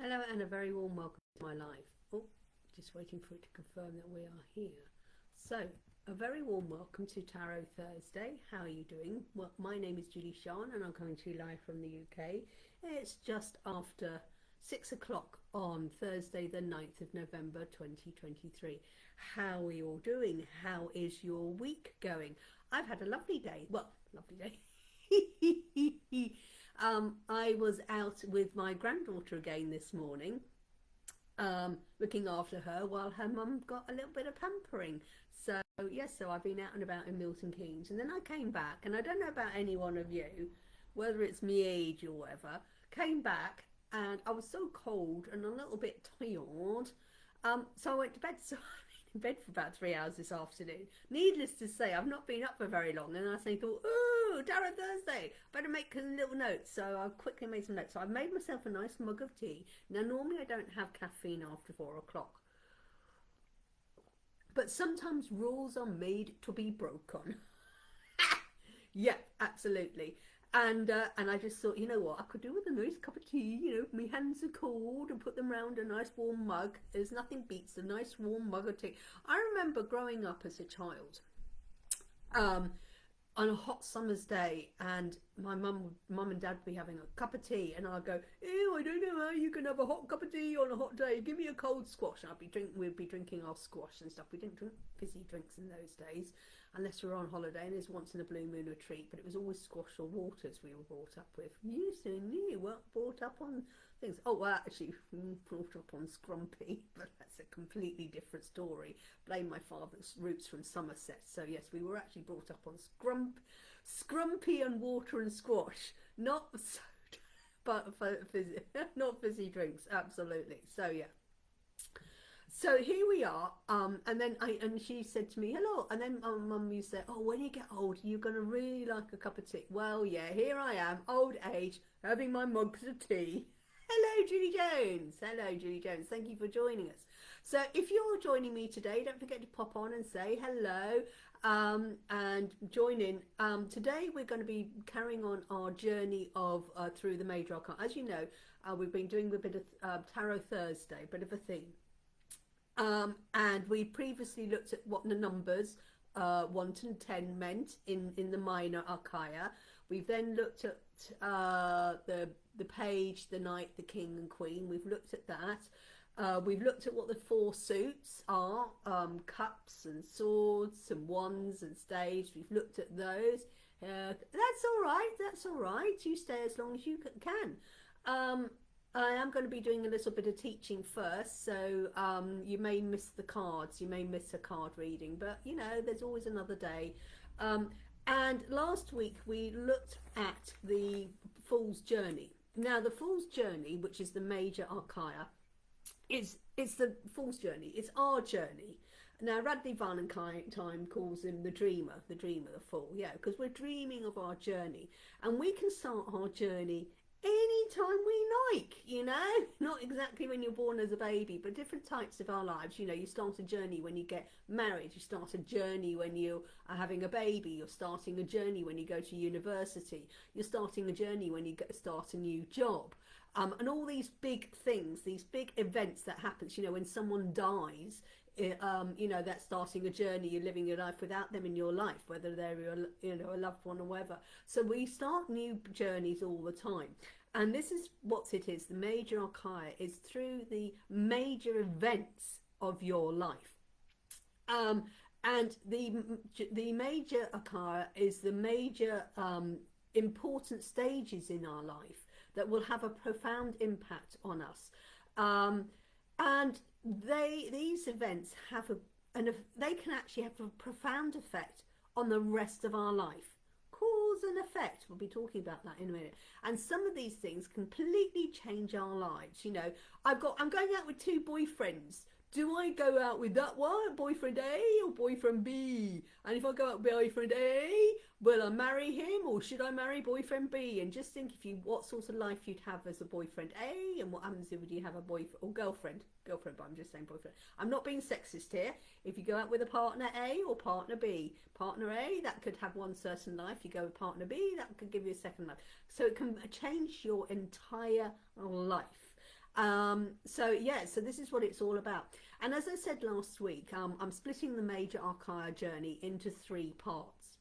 Hello and a very warm welcome to my live. Oh, just waiting for it to confirm that we are here. So, a very warm welcome to Tarot Thursday. How are you doing? Well, my name is Julie-Sian and I'm coming to you live from the UK. It's just after 6 o'clock on Thursday the 9th of November 2023. How are you all doing? How is your week going? I've had a lovely day. Well, lovely day. I was out with my granddaughter again this morning, looking after her while her mum got a little bit of pampering. So yes, so I've been out and about in Milton Keynes, and then I came back, and I don't know about any one of you, whether it's me age or whatever, came back and I was so cold and a little bit tired. So I went to bed. So in bed for about 3 hours this afternoon. Needless to say, I've not been up for very long, and I thought, ooh, Tarot Thursday, better make a little note. So I quickly made some notes. So I made myself a nice mug of tea. Now normally I don't have caffeine after 4 o'clock, but sometimes rules are made to be broken. Yeah, absolutely. And I just thought, you know what, I could do with a nice cup of tea. You know, my hands are cold, and put them round a nice warm mug. There's nothing beats a nice warm mug of tea. I remember growing up as a child, on a hot summer's day, and my mum and dad would be having a cup of tea, and I'd go, ew, I don't know how you can have a hot cup of tea on a hot day. Give me a cold squash. And we'd be drinking our squash and stuff. We didn't drink fizzy drinks in those days, unless we were on holiday, and there's once in a blue moon a treat, but it was always squash or waters we were brought up with. You weren't brought up on things. Oh, well, actually, brought up on scrumpy, but that's a completely different story. Blame my father's roots from Somerset. So yes, we were actually brought up on scrumpy and water and squash, not soda, but fizzy, not fizzy drinks. Absolutely. So yeah. So here we are, and she said to me, hello, and then my mum used to say, oh, when you get old, you're going to really like a cup of tea. Well, yeah, here I am, old age, having my mugs of tea. Hello, Julie Jones. Hello, Julie Jones. Thank you for joining us. So if you're joining me today, don't forget to pop on and say hello, and join in. Today we're going to be carrying on our journey of through the major arcana. As you know, we've been doing a bit of Tarot Thursday, a bit of a theme. And we previously looked at what the numbers 1 to 10 meant in the minor arcana. We've then looked at the page, the knight, the king and queen. We've looked at that. We've looked at what the 4 suits are, cups and swords and wands and staves. We've looked at those. That's all right. That's all right. You stay as long as you can. I am going to be doing a little bit of teaching first, so you may miss the cards, you may miss a card reading, but you know, there's always another day. And last week we looked at the Fool's Journey. Now the Fool's Journey, which is the major arcana, it's the Fool's Journey, it's our journey. Now Radley Valentine calls him the dreamer, the fool, yeah, because we're dreaming of our journey, and we can start our journey anytime we like, you know, not exactly when you're born as a baby, but different types of our lives. You know, you start a journey when you get married, you start a journey when you are having a baby, you're starting a journey when you go to university, you're starting a journey when you start a new job, and all these big things, these big events that happens, you know, when someone dies, you know, that's starting a journey. You're living your life without them in your life, whether they're you know, a loved one or whatever. So we start new journeys all the time, and this is what it is. The major arcana is through the major events of your life, and the major arcana is the major important stages in our life that will have a profound impact on us, and these events have they can actually have a profound effect on the rest of our life. Cause and effect, we'll be talking about that in a minute. And some of these things completely change our lives. You know, I'm going out with 2 boyfriends. Do I go out with that one, boyfriend A or boyfriend B? And if I go out with boyfriend A, will I marry him or should I marry boyfriend B? And just think what sort of life you'd have as a boyfriend A, and what happens if you have a boyfriend or girlfriend, but I'm just saying boyfriend. I'm not being sexist here. If you go out with a partner A or partner B, partner A, that could have one certain life. You go with partner B, that could give you a second life. So it can change your entire life. So yeah, so this is what it's all about. And as I said last week, I'm splitting the major arcana journey into 3 parts,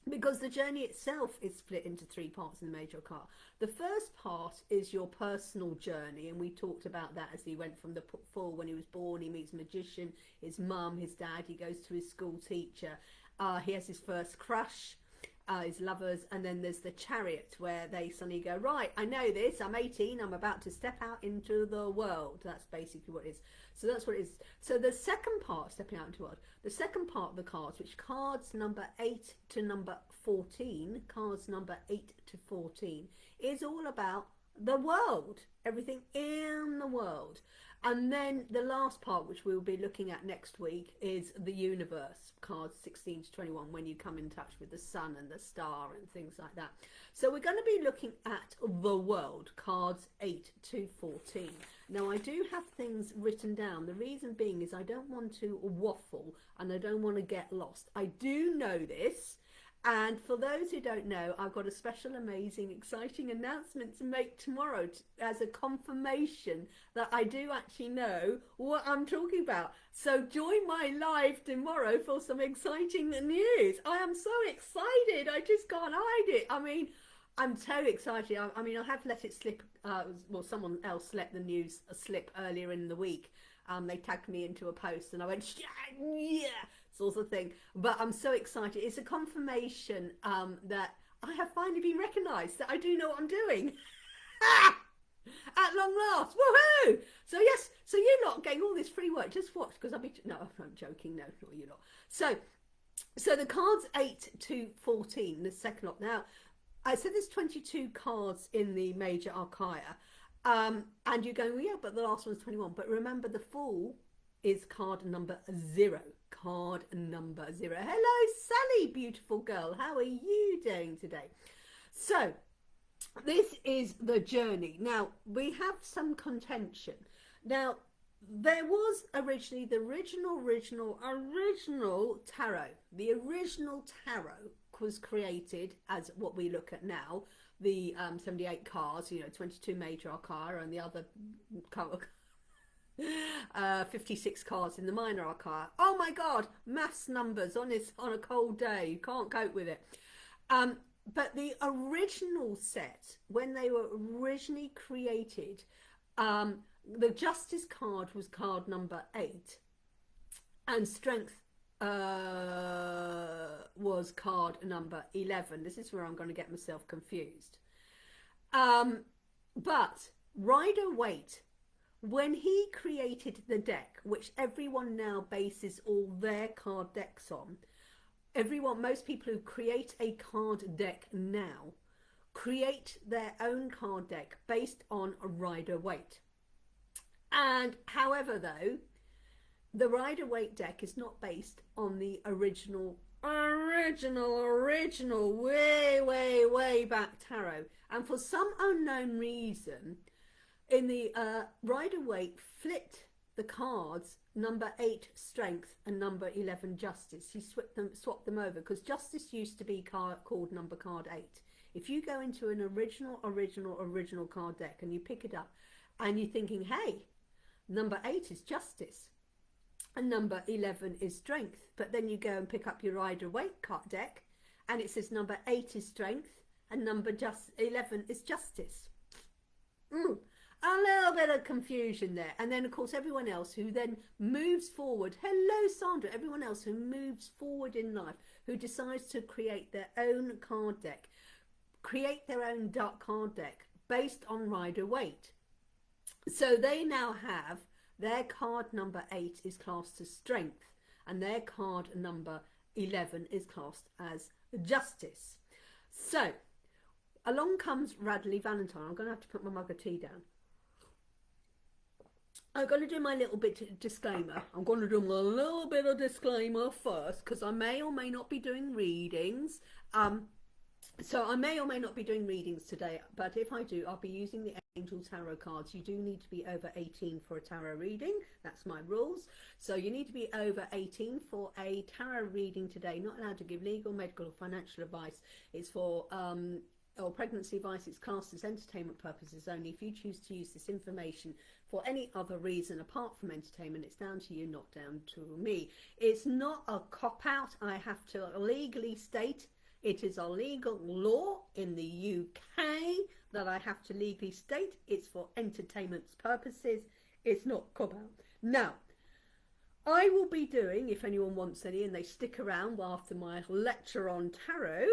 because the journey itself is split into 3 parts in the major arcana. The first part is your personal journey, and we talked about that as he went from the fall. When he was born, he meets a magician, his mum, his dad, he goes to his school teacher, he has his first crush, his lovers, and then there's the Chariot, where they suddenly go, right, I know this, I'm 18, I'm about to step out into the world. That's basically what it is. So that's what it is. So the second part, stepping out into the world, the second part of the cards, which cards number 8 to number 14, cards number 8 to 14, is all about the world, everything in the world. And then the last part, which we'll be looking at next week, is the universe, cards 16 to 21, when you come in touch with the sun and the star and things like that. So we're going to be looking at the world, cards 8 to 14. Now, I do have things written down. The reason being is I don't want to waffle and I don't want to get lost. I do know this. And for those who don't know, I've got a special, amazing, exciting announcement to make tomorrow as a confirmation that I do actually know what I'm talking about. So join my live tomorrow for some exciting news. I am so excited. I just can't hide it. I mean, I'm so excited. I mean, I have let it slip. Well, someone else let the news slip earlier in the week. They tagged me into a post and I went, yeah, sort of thing. But I'm so excited. It's a confirmation that I have finally been recognised, that I do know what I'm doing. At long last. Woohoo! So yes, so you're not getting all this free work. Just watch, because I'll be... No, I'm joking. No, not you lot. So the cards 8 to 14, the second lot. Now, I said there's 22 cards in the major arcana. And you're going, well, yeah, but the last one's 21. But remember, the Fool is card number 0. Card number 0. Hello, Sally, beautiful girl. How are you doing today? So, this is the journey. Now, we have some contention. Now, there was originally the original tarot. The original tarot was created as what we look at now. The 78 cards, 22 major arcana, and the other 56 cards in the minor arcana. Oh my God, maths numbers on a cold day. You can't cope with it. But the original set, when they were originally created, the Justice card was card number 8, and Strength was card number 11. This is where I'm going to get myself confused. But Rider-Waite, when he created the deck, which everyone now bases all their card decks on, most people who create a card deck now create their own card deck based on a Rider-Waite. And however, though, the Rider-Waite deck is not based on the original, way back tarot. And for some unknown reason, in the Rider-Waite flipped the cards number 8 Strength and number 11 Justice. He swapped them over, because Justice used to be called number card 8. If you go into an original card deck and you pick it up and you're thinking, hey, number 8 is Justice and number 11 is Strength, but then you go and pick up your Rider-Waite card deck and it says number 8 is Strength and number 11 is Justice. A little bit of confusion there. And then of course everyone else who then moves forward, hello Sandra, everyone else who moves forward in life, who decides to create their own card deck, create their own dark card deck based on Rider-Waite. So they now have their card number 8 is classed as Strength and their card number 11 is classed as Justice. So along comes Radley Valentine. I'm going to have to put my mug of tea down. I'm going to do my little bit of disclaimer. I'm going to do my little bit of disclaimer first, because I may or may not be doing readings. So I may or may not be doing readings today, but if I do, I'll be using the Angel Tarot cards. You do need to be over 18 for a tarot reading. That's my rules. So you need to be over 18 for a tarot reading today. Not allowed to give legal, medical or financial advice. It's for or pregnancy advice is classed as entertainment purposes only. If you choose to use this information for any other reason apart from entertainment, it's down to you, not down to me. It's not a cop-out. I have to legally state it is a legal law in the UK that I have to legally state it's for entertainment purposes. It's not cop-out. Now, I will be doing, if anyone wants any and they stick around after my lecture on tarot,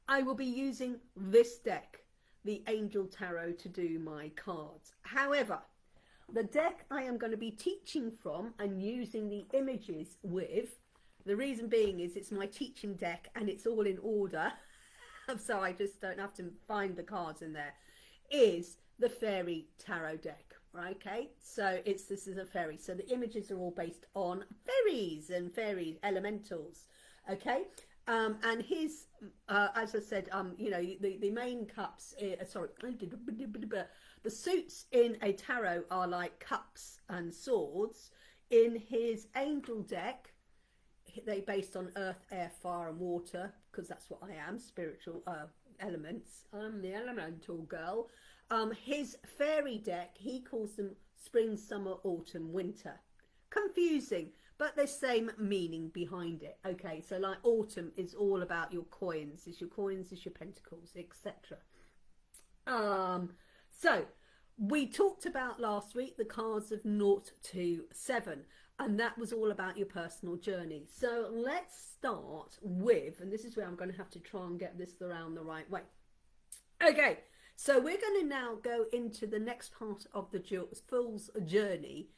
I will be using this deck, the Angel Tarot, to do my cards. However, the deck I am going to be teaching from and using the images with, the reason being is it's my teaching deck and it's all in order, so I just don't have to find the cards in there, is the Fairy Tarot deck. Okay, so this is a fairy, so the images are all based on fairies and fairy elementals. Okay, and his as I said, you know, the main cups, sorry, the suits in a tarot are like cups and swords. In his angel deck, they based on earth, air, fire and water, because that's what I am, spiritual elements. I'm the elemental girl. His fairy deck, he calls them spring, summer, autumn, winter. Confusing, but the same meaning behind it. Okay, so like autumn is all about your coins, is your pentacles, etc. So we talked about last week the cards of 0 to 7, and that was all about your personal journey. So let's start with, and this is where I'm going to have to try and get this around the right way. Okay, so we're going to now go into the next part of the fool's journey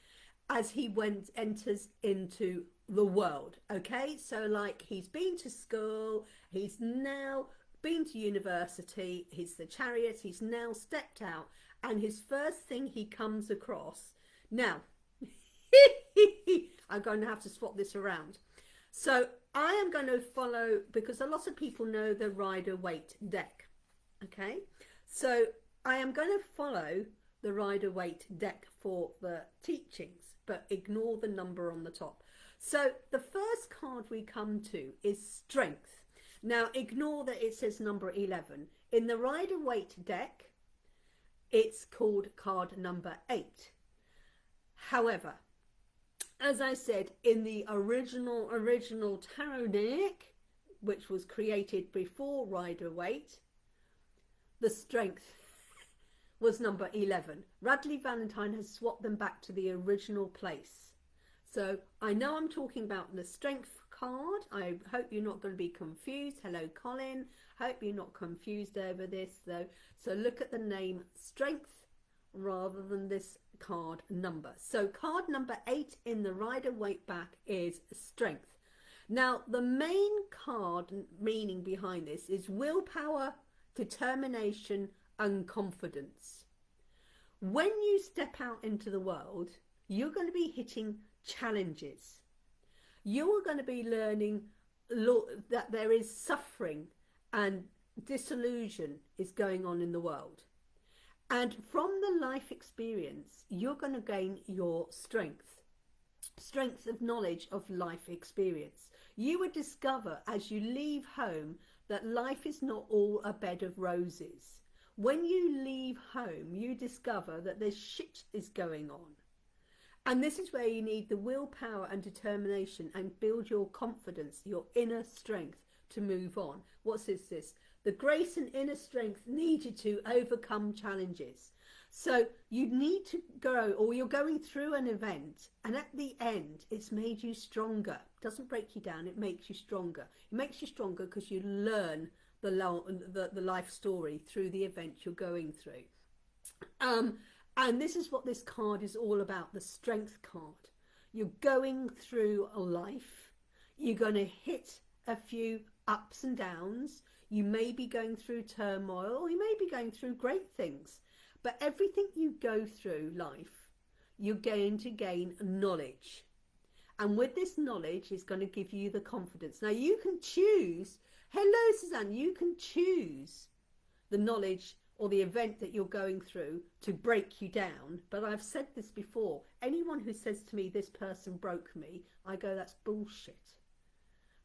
as he enters into the world. Okay, so like he's been to school, he's now been to university, he's the Chariot, he's now stepped out, and his first thing he comes across, now I'm going to have to swap this around. So I am going to follow, because a lot of people know the Rider-Waite deck. Okay, so I am going to follow the Rider-Waite deck for the teachings, but ignore the number on the top. So the first card we come to is Strength. Now ignore that it says number 11. In the Rider-Waite deck, it's called card number 8. However, as I said, in the original tarot deck, which was created before Rider-Waite, the Strength was number 11. Radley Valentine has swapped them back to the original place. So I know I'm talking about the Strength card. I hope you're not going to be confused. Hello, Colin. Hope you're not confused over this, though. So look at the name Strength rather than this card number. So card number 8 in the Rider-Waite back is Strength. Now the main card meaning behind this is willpower, determination and confidence. When you step out into the world, you're going to be hitting challenges. You're going to be learning that there is suffering and disillusion is going on in the world. And from the life experience, you're going to gain your strength of knowledge of life experience. You will discover as you leave home that life is not all a bed of roses. When you leave home, you discover that there's shit is going on. And this is where you need the willpower and determination and build your confidence, your inner strength to move on. What is this? The grace and inner strength needed to overcome challenges. So you need to go, or you're going through an event, and at the end, it's made you stronger. It doesn't break you down, it makes you stronger. It makes you stronger because you learn the life story through the event you're going through. And this is what this card is all about, the Strength card. You're going through a life. You're going to hit a few ups and downs. You may be going through turmoil. You may be going through great things. But everything you go through life, you're going to gain knowledge. And with this knowledge, it's going to give you the confidence. Now, you can choose. Hello, Suzanne. You can choose the knowledge or the event that you're going through to break you down. But I've said this before. Anyone who says to me, this person broke me, I go, that's bullshit.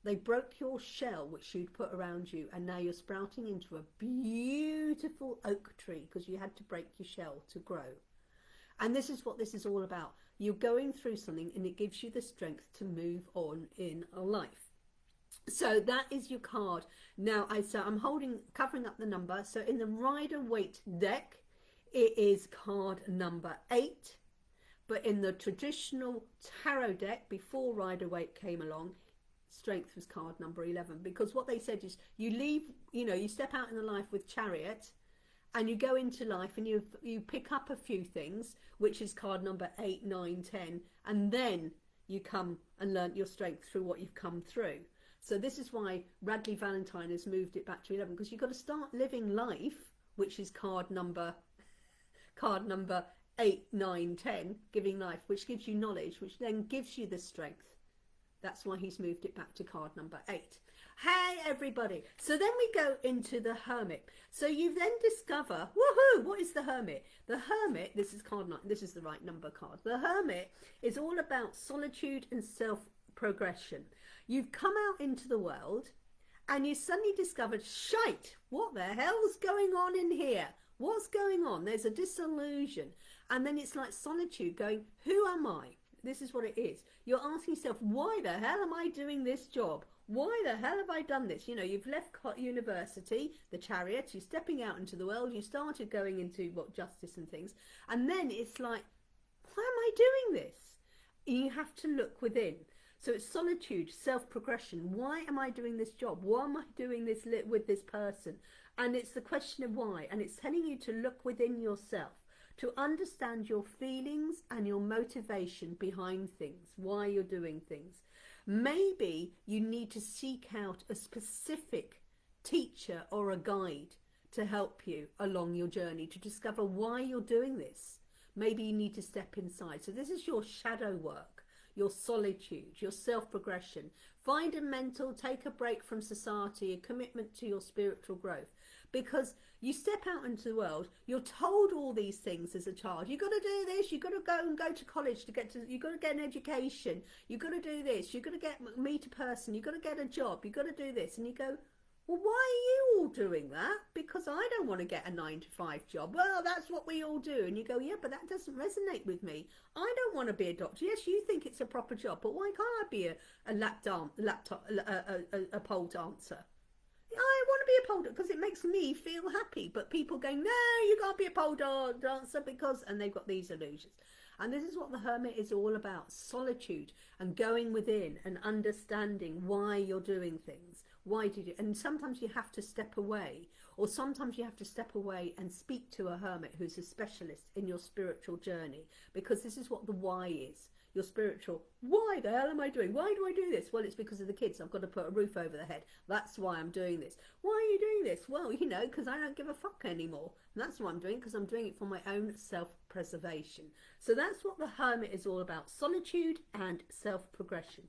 They broke your shell, which you'd put around you, and now you're sprouting into a beautiful oak tree because you had to break your shell to grow. And this is what this is all about. You're going through something and it gives you the strength to move on in life. So that is your card. Now, I'm covering up the number. So in the Rider-Waite deck, it is card number 8. But in the traditional tarot deck, before Rider-Waite came along, strength was card number 11. Because what they said is you leave, you step out in the life with Chariot, and you go into life and you pick up a few things, which is card number 8, 9, 10, and then you come and learn your strength through what you've come through. So this is why Radley Valentine has moved it back to 11, because you've got to start living life, which is card number 8, 9, 10, giving life, which gives you knowledge, which then gives you the strength. That's why he's moved it back to card number 8. Hey everybody, so then we go into the Hermit. So you then discover, woohoo, what is the Hermit? The Hermit, this is card 9, this is the right number card. The Hermit is all about solitude and self-progression. You've come out into the world and you suddenly discovered, shite, what the hell's going on in here? What's going on? There's a disillusion. And then it's like solitude going, who am I? This is what it is. You're asking yourself, why the hell am I doing this job? Why the hell have I done this? You've left university, the Chariot, you're stepping out into the world, you started going into justice and things, and then it's like, why am I doing this? You have to look within. So it's solitude, self-progression. Why am I doing this job? Why am I doing this with this person? And it's the question of why, and it's telling you to look within yourself, to understand your feelings and your motivation behind things, why you're doing things. Maybe you need to seek out a specific teacher or a guide to help you along your journey to discover why you're doing this. Maybe you need to step inside. So this is your shadow work, your solitude, your self-progression. Find a mentor, take a break from society, a commitment to your spiritual growth. Because you step out into the world, you're told all these things as a child. You've got to do this, you've got to go to college you've got to get an education, you've got to do this, you've got to meet a person, you've got to get a job, you've got to do this. And you go, well, why are you all doing that? Because I don't want to get a 9-to-5 job. Well, that's what we all do. And you go, yeah, but that doesn't resonate with me. I don't want to be a doctor. Yes, you think it's a proper job, but why can't I be a pole dancer? I want to be a pole dancer because it makes me feel happy. But people go, no, you can't be a pole dancer because, and they've got these illusions. And this is what the Hermit is all about, solitude and going within and understanding why you're doing things. Why did you? And sometimes you have to step away, or sometimes you have to step away and speak to a hermit who's a specialist in your spiritual journey, because this is what the why is. Your spiritual, why the hell am I doing? Why do I do this? Well, it's because of the kids. I've got to put a roof over their head. That's why I'm doing this. Why are you doing this? Well, because I don't give a fuck anymore. And that's what I'm doing, because I'm doing it for my own self-preservation. So that's what the Hermit is all about, solitude and self-progression.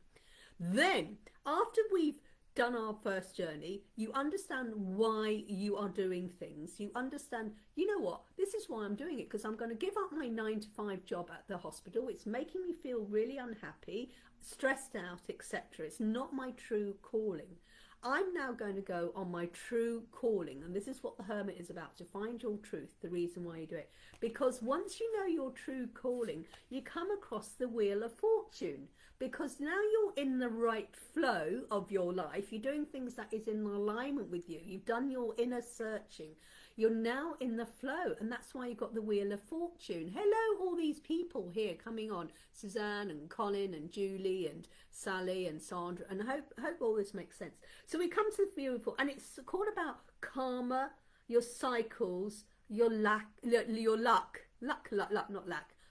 Then, after we've done our first journey, you understand why you are doing things. You understand, you know what, this is why I'm doing it, because I'm going to give up my 9-to-5 job at the hospital. It's making me feel really unhappy, stressed out, etc. It's not my true calling. I'm now going to go on my true calling, and this is what the Hermit is about, to find your truth, the reason why you do it. Because once you know your true calling, you come across the Wheel of Fortune, because now you're in the right flow of your life. You're doing things that is in alignment with you. You've done your inner searching. You're now in the flow, and that's why you got the Wheel of Fortune. Hello, all these people here coming on, Suzanne and Colin and Julie and Sally and Sandra, and I hope all this makes sense. So we come to the Wheel of Fortune, and it's called about karma, your cycles, your luck,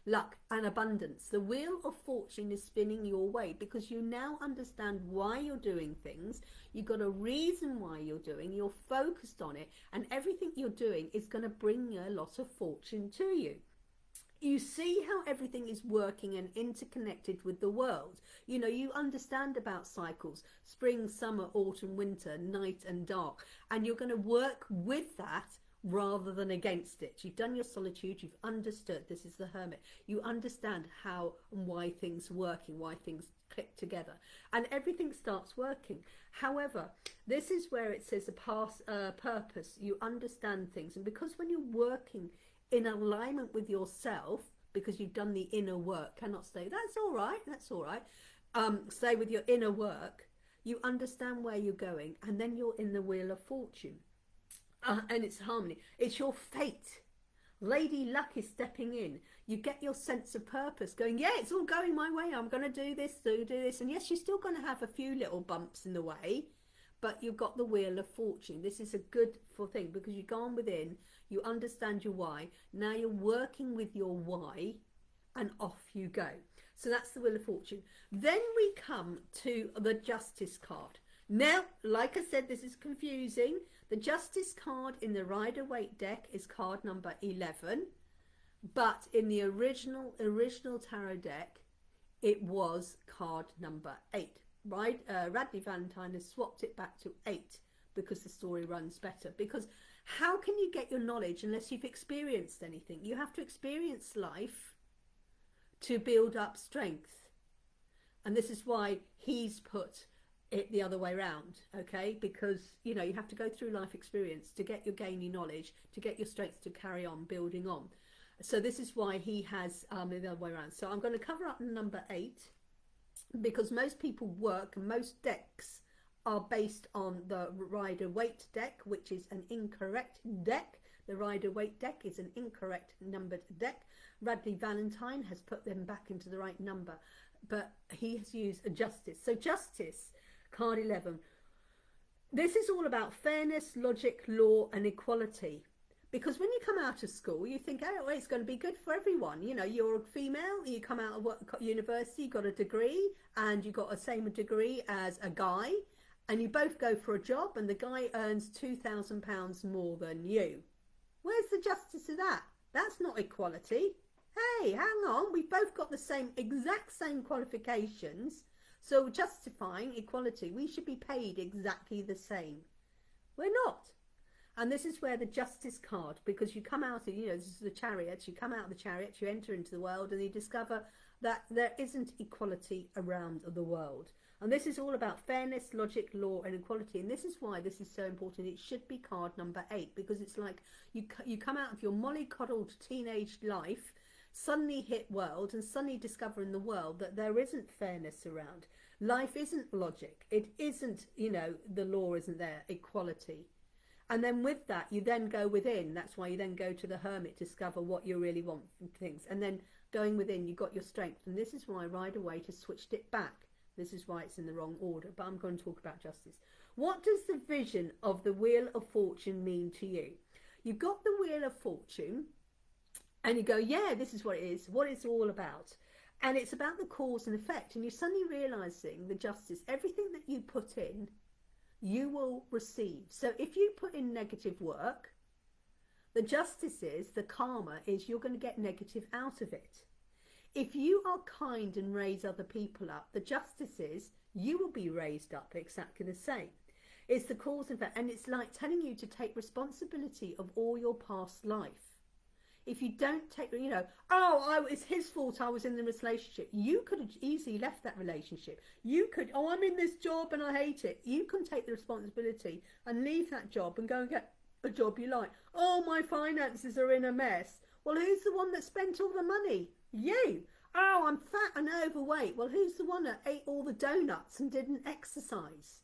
luck and abundance. The Wheel of Fortune is spinning your way because you now understand why you're doing things. You've got a reason why you're doing, you're focused on it, and everything you're doing is going to bring a lot of fortune to you. You see how everything is working and interconnected with the world. You understand about cycles, spring, summer, autumn, winter, night and dark, and you're going to work with that rather than against it. You've done your solitude, you've understood. This is the Hermit. You understand how and why things work and why things click together and everything starts working. However, this is where it says a purpose. You understand things, and because when you're working in alignment with yourself, because you've done the inner work, cannot stay, that's all right, that's all right, stay with your inner work, you understand where you're going, and then you're in the wheel of fortune, and it's harmony, it's your fate. Lady Luck is stepping in. You get your sense of purpose going, yeah, it's all going my way, I'm going to do this, and yes, you're still going to have a few little bumps in the way, but you've got the wheel of fortune. This is a good thing, because you've gone within, you understand your why, now you're working with your why, and off you go. So that's the wheel of fortune. Then we come to the justice card. Now, like I said, this is confusing. The justice card in the Rider-Waite deck is card number 11, but in the original tarot deck, it was card number 8. Right? Radley Valentine has swapped it back to 8 because the story runs better. Because how can you get your knowledge unless you've experienced anything? You have to experience life to build up strength. And this is why he's put it the other way around, okay? Because, you know, you have to go through life experience to get your gain your knowledge, to get your strength to carry on building on. So this is why he has the other way around. So I'm going to cover up number 8, because most people work, most decks are based on the Rider-Waite deck, which is an incorrect deck. The Rider-Waite deck is an incorrect numbered deck. Radley Valentine has put them back into the right number, but he has used a justice. So justice, card 11. This is all about fairness, logic, law and equality. Because when you come out of school, you think, oh, it's going to be good for everyone. You know, you're a female, you come out of university, you got a degree, and you got the same degree as a guy, and you both go for a job, and the guy earns £2,000 more than you. Where's the justice of that? That's not equality. Hey, hang on, we've both got the exact same qualifications, so justifying equality, we should be paid exactly the same. We're not. And this is where the justice card, because you come out of, you know, this is the chariots, you come out of the chariots, you enter into the world, and you discover that there isn't equality around the world. And this is all about fairness, logic, law and equality. And this is why this is so important. It should be card number 8, because it's like you come out of your mollycoddled teenage life, suddenly hit world, and suddenly discover in the world that there isn't fairness around. Life isn't logic. It isn't, you know, the law isn't there, equality. And then with that, you then go within. That's why you then go to the hermit to discover what you really want from things. And then going within, you got your strength. And this is why Rider-Waite has switched it back. This is why it's in the wrong order. But I'm going to talk about justice. What does the vision of the Wheel of Fortune mean to you? You've got the Wheel of Fortune, and you go, yeah, this is what it is, what it's all about. And it's about the cause and effect. And you're suddenly realising the justice. Everything that you put in, you will receive. So if you put in negative work, the justice is, the karma is, you're going to get negative out of it. If you are kind and raise other people up, the justice is, you will be raised up exactly the same. It's the cause and effect, and it's like telling you to take responsibility of all your past life. If you don't take, you know, it's his fault I was in this relationship. You could have easily left that relationship. You could, I'm in this job and I hate it. You can take the responsibility and leave that job and go and get a job you like. Oh, my finances are in a mess. Well, who's the one that spent all the money? You. Oh, I'm fat and overweight. Well, who's the one that ate all the donuts and didn't exercise?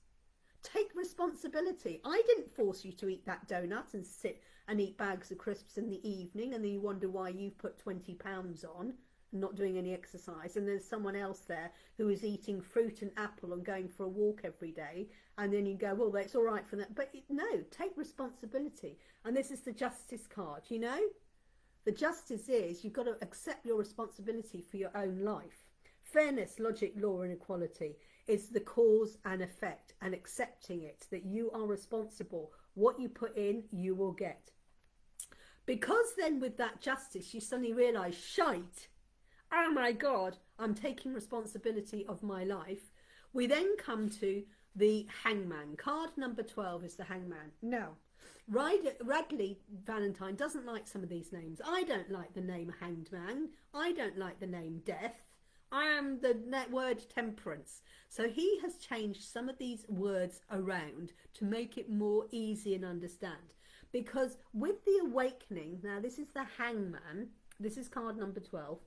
Take responsibility. I didn't force you to eat that donut and sit and eat bags of crisps in the evening, and then you wonder why you've put 20 pounds on and not doing any exercise, and there's someone else there who is eating fruit and apple and going for a walk every day, and then you go, well, that's all right for that. But no, take responsibility. And this is the justice card, you know. The justice is, you've got to accept your responsibility for your own life. Fairness, logic, law and equality is the cause and effect, and accepting it, that you are responsible. What you put in, you will get. Because then with that justice, you suddenly realise, shite, oh my God, I'm taking responsibility of my life. We then come to the Hangman. Card number 12 is the Hangman. Now, Radley Valentine doesn't like some of these names. I don't like the name Hanged Man. I don't like the name Death. I am the word temperance. So he has changed some of these words around to make it more easy and understand. Because with the awakening, now this is the hangman, this is card number 12,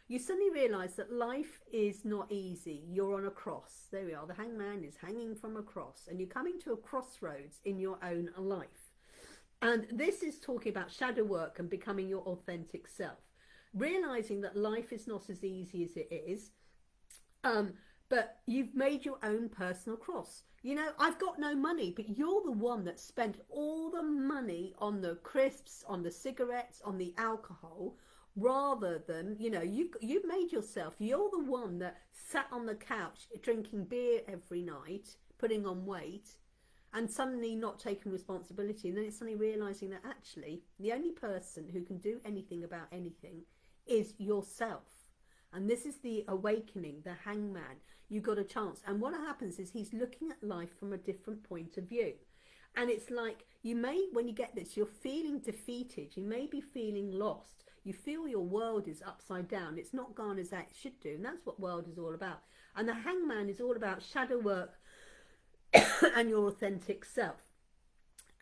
you suddenly realise that life is not easy. You're on a cross. There we are. The hangman is hanging from a cross, and you're coming to a crossroads in your own life. And this is talking about shadow work and becoming your authentic self. Realising that life is not as easy as it is, but you've made your own personal cross. You know, I've got no money, but you're the one that spent all the money on the crisps, on the cigarettes, on the alcohol, rather than, you know, you've made yourself, you're the one that sat on the couch drinking beer every night, putting on weight, and suddenly not taking responsibility. And then it's suddenly realising that actually the only person who can do anything about anything is yourself. And this is the awakening, the hangman. You got a chance. And what happens is he's looking at life from a different point of view. And it's like, you may, when you get this, you're feeling defeated. You may be feeling lost. You feel your world is upside down. It's not gone as it should do. And that's what world is all about. And the hangman is all about shadow work and your authentic self.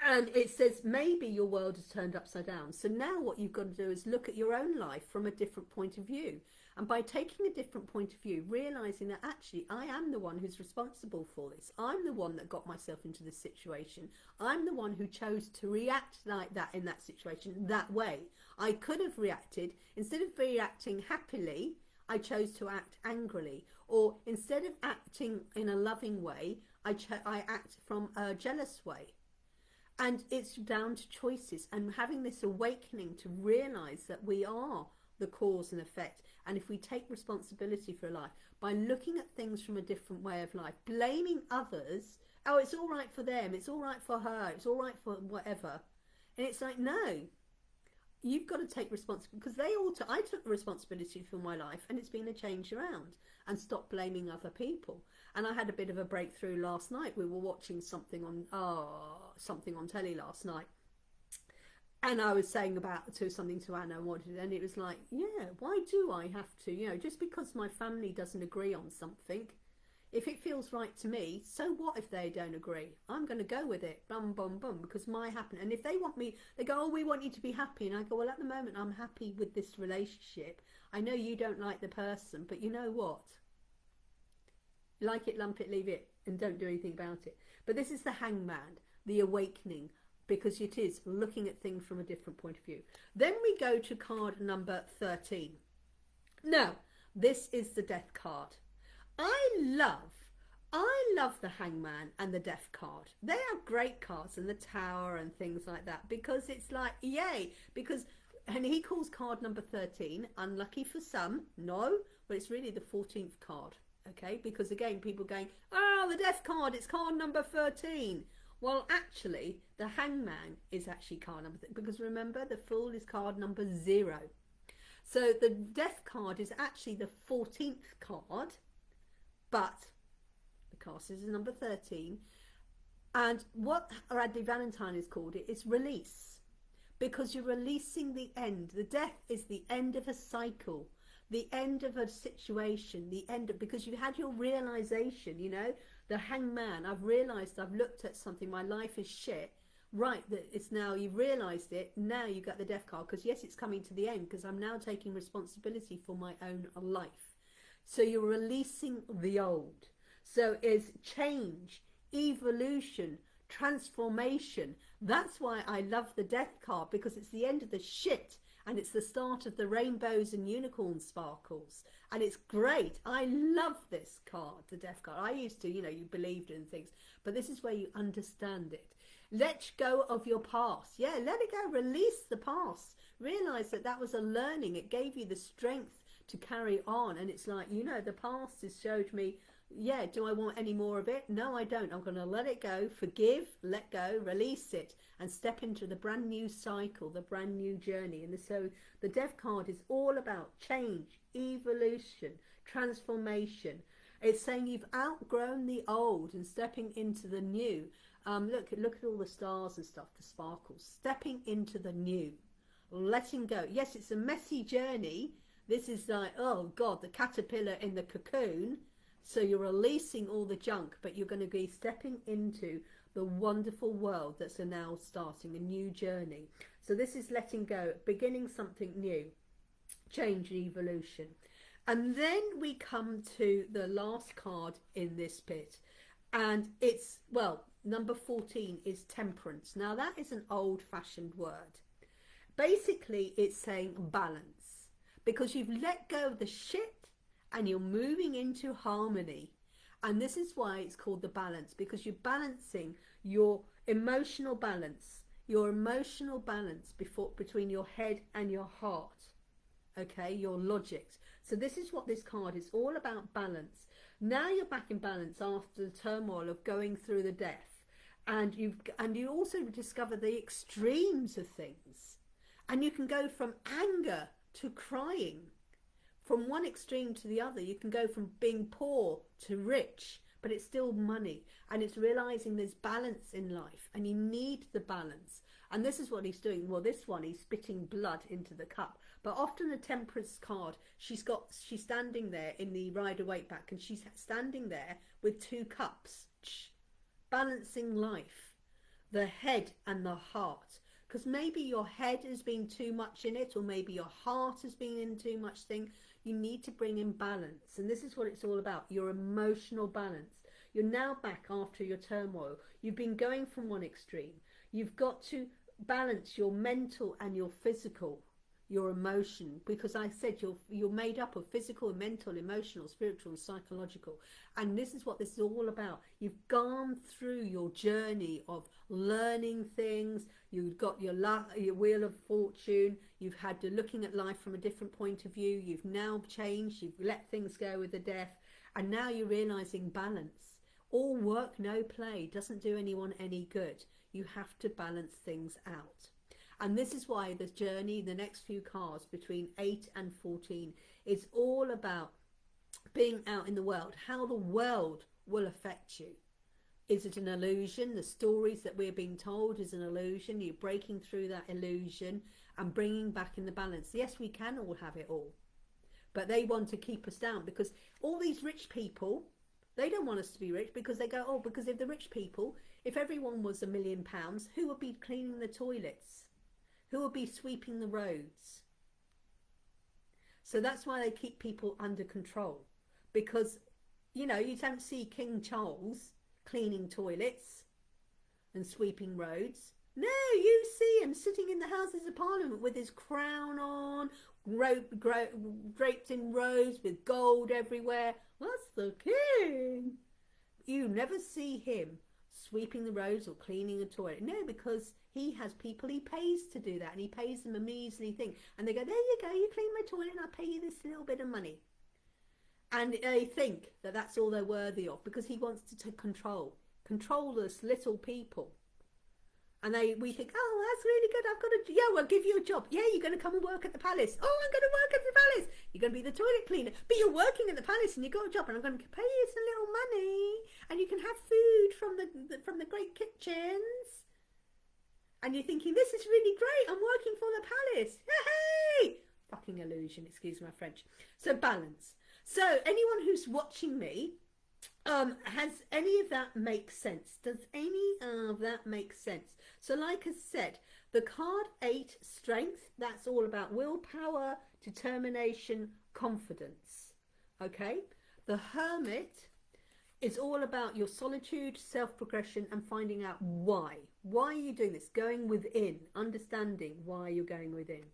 And it says maybe your world is turned upside down. So now what you've got to do is look at your own life from a different point of view. And by taking a different point of view, realising that actually I am the one who's responsible for this. I'm the one that got myself into this situation. I'm the one who chose to react like that in that situation, that way. I could have reacted, instead of reacting happily, I chose to act angrily. Or instead of acting in a loving way, I act from a jealous way. And it's down to choices and having this awakening to realise that we are the cause and effect. And if we take responsibility for life by looking at things from a different way of life, blaming others, oh, it's all right for them, it's all right for her, it's all right for whatever. And it's like, no, you've got to take responsibility, because I took responsibility for my life, and it's been a change around, and stop blaming other people. And I had a bit of a breakthrough last night. We were watching something on telly last night, and I was saying something to Anna, and it was like, yeah, why do I have to, you know, just because my family doesn't agree on something, if it feels right to me, so what if they don't agree? I'm going to go with it, bum, bum, bum, because my happiness. And if they want me, they go, oh, we want you to be happy. And I go, well, at the moment, I'm happy with this relationship. I know you don't like the person, but you know what? Like it, lump it, leave it, and don't do anything about it. But this is the hangman, the awakening, because it is looking at things from a different point of view. Then we go to card number 13. Now, this is the death card. I love the hangman and the death card. They are great cards, and the tower and things like that, because it's like, yay, because, and he calls card number 13 unlucky for some, no, but it's really the 14th card, okay, because again, people going, oh, the death card, it's card number 13. Well, actually, the hangman is actually card number, because remember, the fool is card number 0. So the death card is actually the 14th card, but the cast is number 13. And what Radley Valentine has called it is release, because you're releasing the end. The death is the end of a cycle, the end of a situation, the end of, because you had your realization, you know, the hangman, I've realized, I've looked at something, my life is shit, right, that it's now, you've realized it, now you got the death card, because yes, it's coming to the end, because I'm now taking responsibility for my own life. So you're releasing the old. So it's change, evolution, transformation. That's why I love the death card, because it's the end of the shit, and it's the start of the rainbows and unicorn sparkles. And it's great. I love this card, the death card. I used to, you know, you believed in things, but this is where you understand it. Let go of your past. Yeah, let it go. Release the past. Realize that that was a learning. It gave you the strength to carry on. And it's like, you know, the past has showed me, yeah, do I want any more of it? No, I don't. I'm going to let it go, forgive, let go, release it, and step into the brand new cycle, the brand new journey. And so the death card is all about change, evolution, transformation. It's saying you've outgrown the old and stepping into the new. Look at all the stars and stuff, the sparkles. Stepping into the new, letting go. Yes, it's a messy journey. This is like, oh God, the caterpillar in the cocoon. So you're releasing all the junk, but you're going to be stepping into the wonderful world that's now starting a new journey. So this is letting go, beginning something new, change and evolution. And then we come to the last card in this bit, and it's, well, number 14 is temperance. Now that is an old-fashioned word. Basically it's saying balance, because you've let go of the shit and you're moving into harmony. And this is why it's called the balance, because you're balancing your emotional balance, between your head and your heart, okay, your logics. So this is what this card is all about, balance. Now you're back in balance after the turmoil of going through the death, and you also discover the extremes of things, and you can go from anger to crying. From one extreme to the other, you can go from being poor to rich, but it's still money. And it's realizing there's balance in life, and you need the balance. And this is what he's doing. Well, this one, he's spitting blood into the cup. But often the temperance card, she's standing there in the Rider-Waite back, and she's standing there with two cups, balancing life, the head and the heart. Because maybe your head has been too much in it, or maybe your heart has been in too much thing. You need to bring in balance, and this is what it's all about, your emotional balance. You're now back after your turmoil. You've been going from one extreme. You've got to balance your mental and your physical, your emotion, because I said you're made up of physical, mental, emotional, spiritual and psychological. And this is what this is all about. You've gone through your journey of learning things. You've got your wheel of fortune. You've had to looking at life from a different point of view. You've now changed. You've let things go with the death, and now you're realizing balance. All work, no play doesn't do anyone any good. You have to balance things out. And this is why the journey, the next few cards between 8 and 14, is all about being out in the world, how the world will affect you. Is it an illusion? The stories that we're being told is an illusion. You're breaking through that illusion and bringing back in the balance. Yes, we can all have it all, but they want to keep us down, because all these rich people, they don't want us to be rich, because they go, oh, because if the rich people, if everyone was £1 million, who would be cleaning the toilets? Who will be sweeping the roads? So that's why they keep people under control, because, you know, you don't see King Charles cleaning toilets and sweeping roads. No, you see him sitting in the Houses of Parliament with his crown on, draped in robes with gold everywhere. That's the king. You never see him sweeping the roads or cleaning a toilet. No, because he has people he pays to do that, and he pays them a measly thing, and they go, there you go, you clean my toilet and I'll pay you this little bit of money. And they think that that's all they're worthy of, because he wants to control us little people. And we think, oh, that's really good, I've got a, yeah, we'll give you a job. Yeah, you're going to come and work at the palace. Oh, I'm going to work at the palace. You're going to be the toilet cleaner, but you're working at the palace and you got a job, and I'm going to pay you some little money, and you can have food from the great kitchens. And you're thinking, this is really great, I'm working for the palace. Hey! Fucking illusion, excuse my French. So balance. So anyone who's watching me, has any of that make sense? Does any of that make sense? So like I said, the card 8, strength, that's all about willpower, determination, confidence. Okay? The hermit is all about your solitude, self-progression, and finding out why. Why are you doing this? Going within, understanding why you're going within.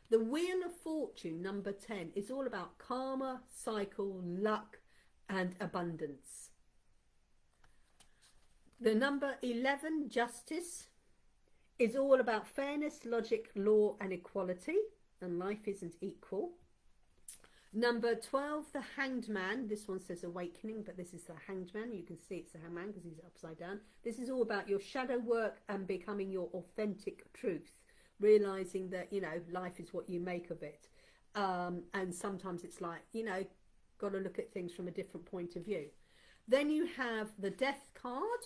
The Wheel of Fortune, number 10, is all about karma, cycle, luck, and abundance. The number 11, Justice, is all about fairness, logic, law, and equality, and life isn't equal. Number 12, the Hanged Man. This one says awakening, but this is the Hanged Man. You can see it's the Hanged Man because he's upside down. This is all about your shadow work and becoming your authentic truth. Realising that, you know, life is what you make of it. And sometimes it's like, you know, got to look at things from a different point of view. Then you have the Death card.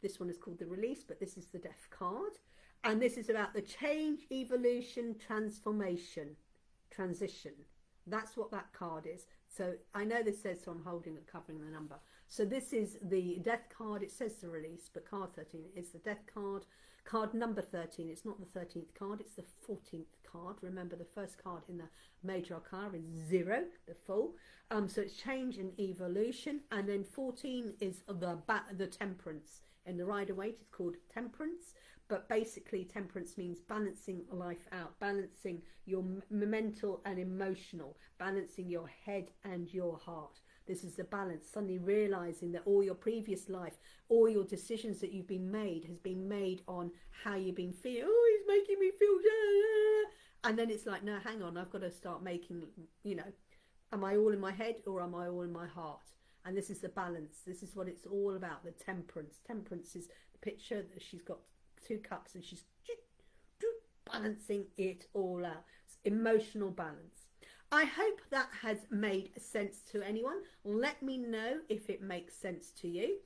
This one is called the Release, but this is the Death card. And this is about the change, evolution, transformation, transition. That's what that card is. So I know this says, so I'm holding it, covering the number. So this is the death card. It says the release, but card 13 is the death card. Card number 13, it's not the 13th card, it's the 14th card. Remember, the first card in the major arcana is 0, the full. So it's change and evolution. And then 14 is the temperance. In the Rider-Waite, it's called temperance. But basically, temperance means balancing life out, balancing your mental and emotional, balancing your head and your heart. This is the balance, suddenly realizing that all your previous life, all your decisions that you've been made has been made on how you've been feeling. Oh, he's making me feel, and then it's like, no, hang on, I've got to start making, you know, am I all in my head or am I all in my heart? And this is the balance. This is what it's all about, the temperance. Temperance is the picture that she's got 2 cups and she's balancing it all out. It's emotional balance. I hope that has made sense to anyone. Let me know if it makes sense to you.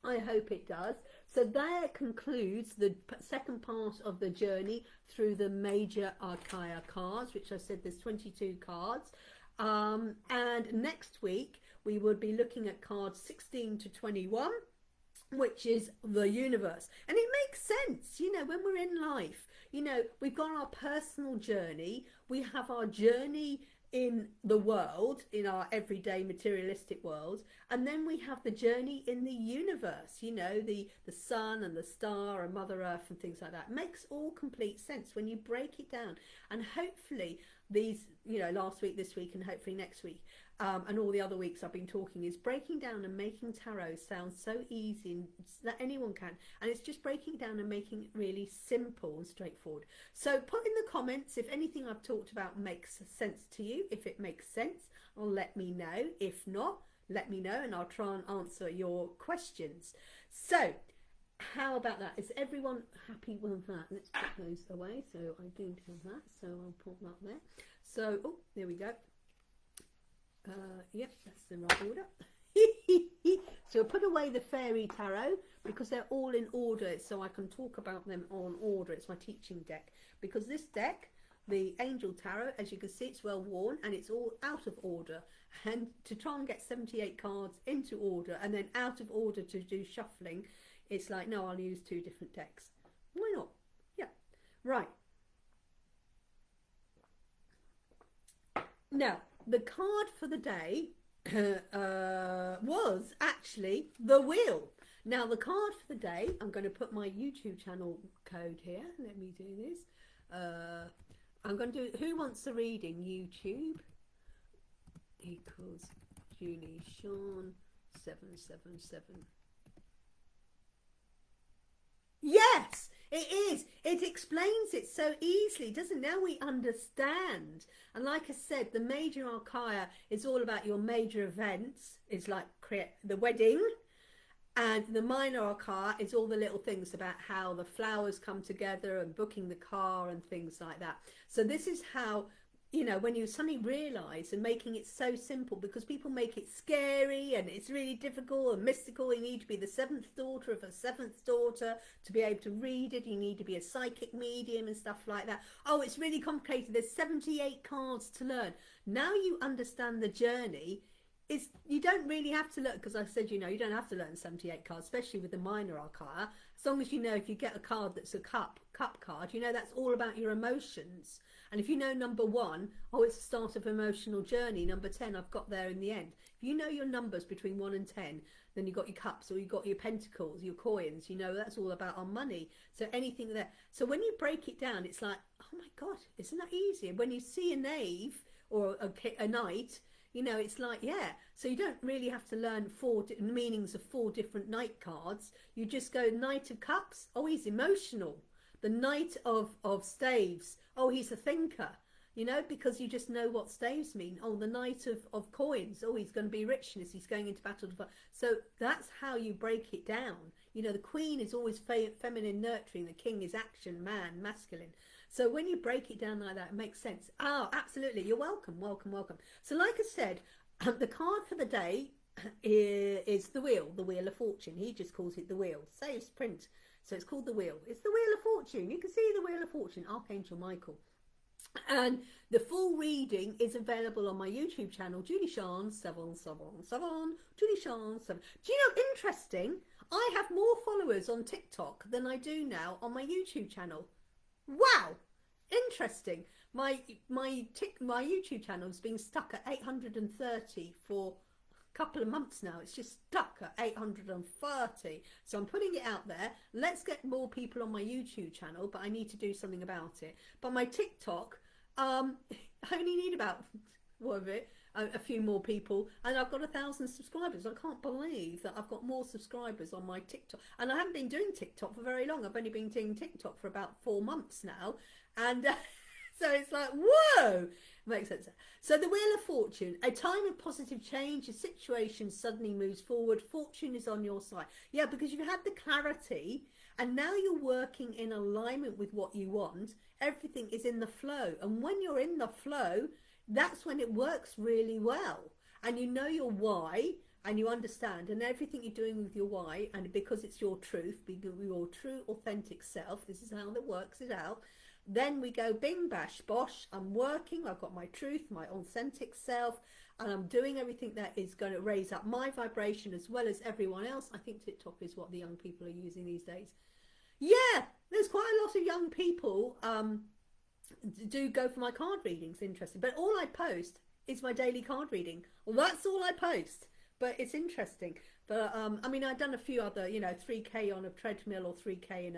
I hope it does. So that concludes the second part of the journey through the major arcana cards, which I said there's 22 cards. And next week we will be looking at cards 16 to 21, which is the universe. And it makes sense, you know, when we're in life, you know, we've got our personal journey, we have our journey in the world, in our everyday materialistic world, and then we have the journey in the universe, you know, the sun and the star and Mother Earth and things like that. It makes all complete sense when you break it down. And hopefully these, you know, last week, this week, and hopefully next week, and all the other weeks I've been talking, is breaking down and making tarot sound so easy and that anyone can. And it's just breaking down and making it really simple and straightforward. So put in the comments if anything I've talked about makes sense to you. If it makes sense, let me know. If not, let me know and I'll try and answer your questions. So how about that? Is everyone happy with that? Let's put those away. So I do have that, so I'll put that there. So, oh, there we go. Yep, that's the right order. So I'll put away the fairy tarot because they're all in order, so I can talk about them on order. It's my teaching deck, because this deck, the angel tarot, as you can see, it's well worn and it's all out of order. And to try and get 78 cards into order and then out of order to do shuffling, it's like, no, I'll use 2 different decks. Why not? Yeah, right. Now, the card for the day was actually the wheel. Now, the card for the day, I'm going to put my YouTube channel code here. Let me do this. I'm going to do, who wants a reading? YouTube equals Julie-Sian 777. Yes, it is. It explains it so easily, doesn't it? Now we understand. And like I said, the major arcana is all about your major events. It's like the wedding. And the minor arcana is all the little things about how the flowers come together and booking the car and things like that. So this is how, you know, when you suddenly realise, and making it so simple, because people make it scary and it's really difficult and mystical. You need to be the 7th daughter of a 7th daughter to be able to read it. You need to be a psychic medium and stuff like that. Oh, it's really complicated. There's 78 cards to learn. Now you understand the journey. You don't really have to learn, because I said, you know, you don't have to learn 78 cards, especially with the minor arcana. As long as you know, if you get a card that's a cup card, you know that's all about your emotions. And if you know number 1, oh, it's the start of emotional journey. Number 10, I've got there in the end. If you know your numbers between 1 and 10, then you've got your cups, or you've got your pentacles, your coins, you know, that's all about our money. So anything there. So when you break it down, it's like, oh my God, isn't that easy? When you see a knave or a knight, you know, it's like, yeah. So you don't really have to learn 4 meanings of 4 different knight cards. You just go Knight of Cups. Oh, he's emotional. The Knight of Staves. Oh, he's a thinker. You know, because you just know what staves mean. Oh, the Knight of Coins. Oh, he's going to be richness. He's going into battle. So that's how you break it down. You know, the Queen is always feminine, nurturing. The King is action, man, masculine. So when you break it down like that, it makes sense. Oh, absolutely. You're welcome, welcome, welcome. So like I said, the card for the day is the Wheel of Fortune. He just calls it the Wheel. Saves print. So it's called the Wheel. It's the Wheel of Fortune. You can see the Wheel of Fortune, Archangel Michael. And the full reading is available on my YouTube channel, Julie-Sian 777. Julie-Sian 7. Do you know, interesting, I have more followers on TikTok than I do now on my YouTube channel. Wow, interesting. My YouTube channel has been stuck at 830 for a couple of months now. It's just stuck at 830. So I'm putting it out there. Let's get more people on my YouTube channel, but I need to do something about it. But my TikTok, I only need about a few more people, and I've got 1,000 subscribers. I can't believe that I've got more subscribers on my TikTok, and I haven't been doing TikTok for very long. I've only been doing TikTok for about 4 months now, and so it's like, whoa, makes sense. So the Wheel of Fortune, a time of positive change, a situation suddenly moves forward, fortune is on your side. Yeah, because you've had the clarity, and now you're working in alignment with what you want. Everything is in the flow, and when you're in the flow, that's when it works really well, and you know your why, and you understand, and everything you're doing with your why, and because it's your truth, because your true authentic self, this is how that works it out. Then we go bing bash bosh, I'm working, I've got my truth, my authentic self, and I'm doing everything that is going to raise up my vibration as well as everyone else. I think TikTok is what the young people are using these days. Yeah, there's quite a lot of young people do go for my card readings. Interesting, but all I post is my daily card reading. Well, that's all I post, but it's interesting. But I mean, I've done a few other, 3K on a treadmill or 3K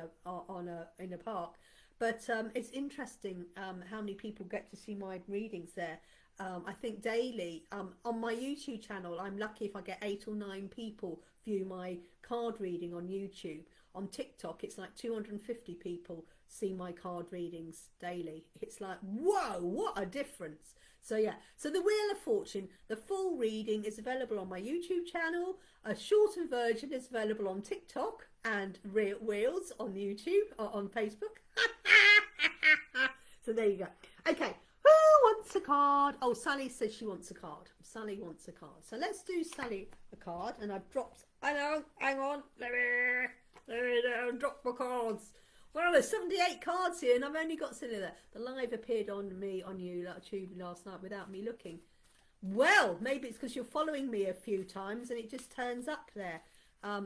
in a park. But it's interesting how many people get to see my readings there. I think daily on my YouTube channel, I'm lucky if I get 8 or 9 people view my card reading on YouTube. On TikTok, it's like 250 people see my card readings daily. It's like, whoa, what a difference. So yeah, so the Wheel of Fortune, the full reading is available on my YouTube channel. A shortened version is available on TikTok and Reels on YouTube or on Facebook. So there you go. Okay, who wants a card? Oh, Sally says she wants a card. Sally wants a card. So let's do Sally a card, and I've dropped, hang on, let me drop my cards. Well, there's 78 cards here, and I've only got some of that. The live appeared on YouTube last night without me looking. Well, maybe it's because you're following me a few times and it just turns up there.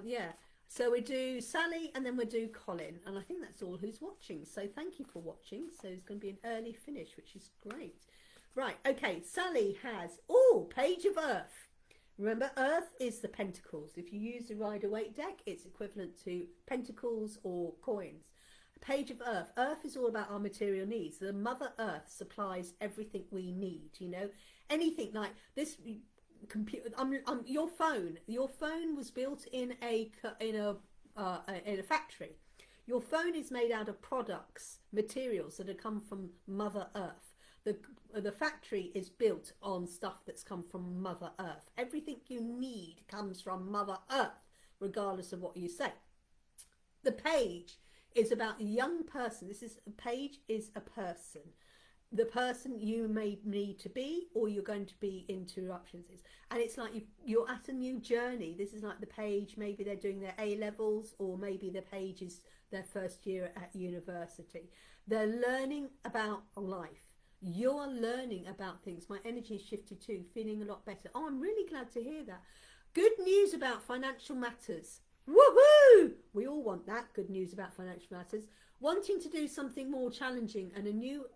Yeah. So we do Sally and then we do Colin, and I think that's all who's watching. So thank you for watching. So it's going to be an early finish, which is great. Right. Okay. Sally has Page of Earth. Remember, Earth is the Pentacles. If you use the Rider-Waite deck, it's equivalent to Pentacles or coins. Page of Earth. Earth is all about our material needs. The Mother Earth supplies everything we need. Anything like this computer. Your phone. Your phone was built in a factory. Your phone is made out of products, materials that have come from Mother Earth. The factory is built on stuff that's come from Mother Earth. Everything you need comes from Mother Earth, regardless of what you say. The page is about a young person. A page is a person. The person you may need to be, or you're going to be interruptions is. And it's like you're at a new journey. This is like the page, maybe they're doing their A-levels, or maybe the page is their first year at university. They're learning about life. You're learning about things. My energy has shifted too, feeling a lot better. Oh, I'm really glad to hear that. Good news about financial matters. Woohoo! We all want that. Good news about financial matters. Wanting to do something more challenging and a new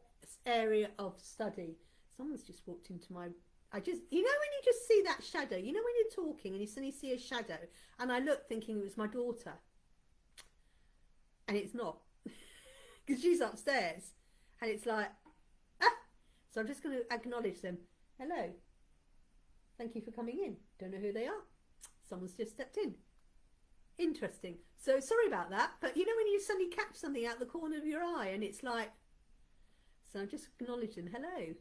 area of study. Someone's just walked into my... when you just see that shadow, when you're talking and you suddenly see a shadow, and I looked thinking it was my daughter. And it's not. Because she's upstairs. And it's like, So I'm just going to acknowledge them. Hello. Thank you for coming in. Don't know who they are. Someone's just stepped in. Interesting. So sorry about that, but when you suddenly catch something out the corner of your eye and it's like, so I'm just acknowledging, hello,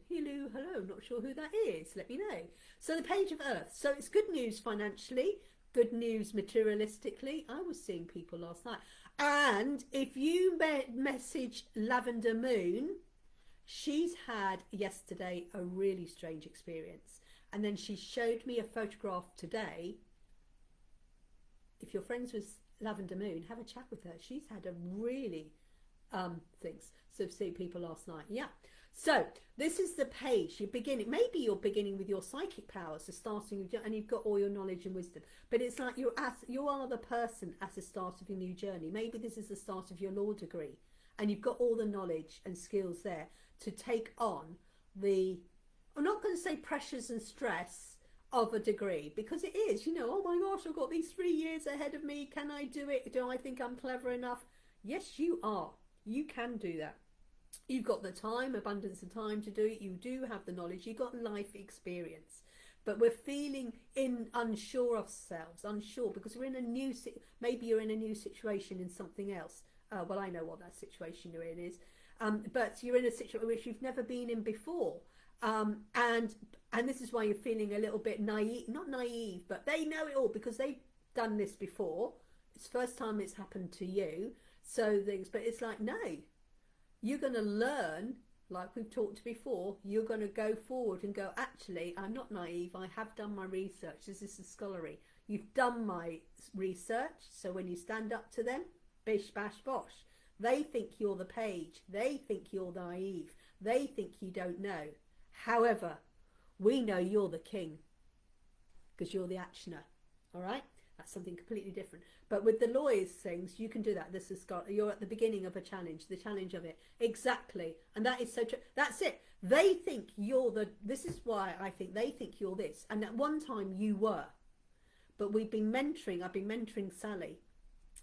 not sure who that is, let me know. So the Page of Earth, so it's good news financially, good news materialistically. I was seeing people last night, and if you message Lavender Moon, she's had yesterday a really strange experience, and then she showed me a photograph today. If you're friends with Lavender Moon, have a chat with her. She's had a really things. So see people last night. Yeah. So this is the page. You're beginning, maybe you're beginning with your psychic powers, so starting with, and you've got all your knowledge and wisdom. But it's like you are the person at the start of your new journey. Maybe this is the start of your law degree, and you've got all the knowledge and skills there to take on the, I'm not going to say pressures and stress of a degree, because it is, you know, oh my gosh, I've got these 3 years ahead of me. Can I do it? Do I think I'm clever enough? Yes, you are. You can do that. You've got the time, abundance of time to do it. You do have the knowledge. You've got life experience. But we're feeling unsure of ourselves, unsure because we're in a new, maybe you're in a new situation in something else. Well, I know what that situation you're in is. But you're in a situation which you've never been in before. And this is why you're feeling a little bit naive, not naive, but they know it all because they've done this before. It's the first time it's happened to you. So things, but it's like, no. You're going to learn, like we've talked before, you're going to go forward and go, actually, I'm not naive. I have done my research. This is the scholarly. You've done my research. So when you stand up to them, bish, bash, bosh. They think you're the page. They think you're naive. They think you don't know. However, we know you're the king because you're the actioner. All right? That's something completely different. But with the lawyers things, you can do that. This is you're at the beginning of a challenge, the challenge of it. Exactly. And that is so true. That's it. They think you're the, this is why I think they think you're this. And at one time you were. But we've been mentoring, I've been mentoring Sally.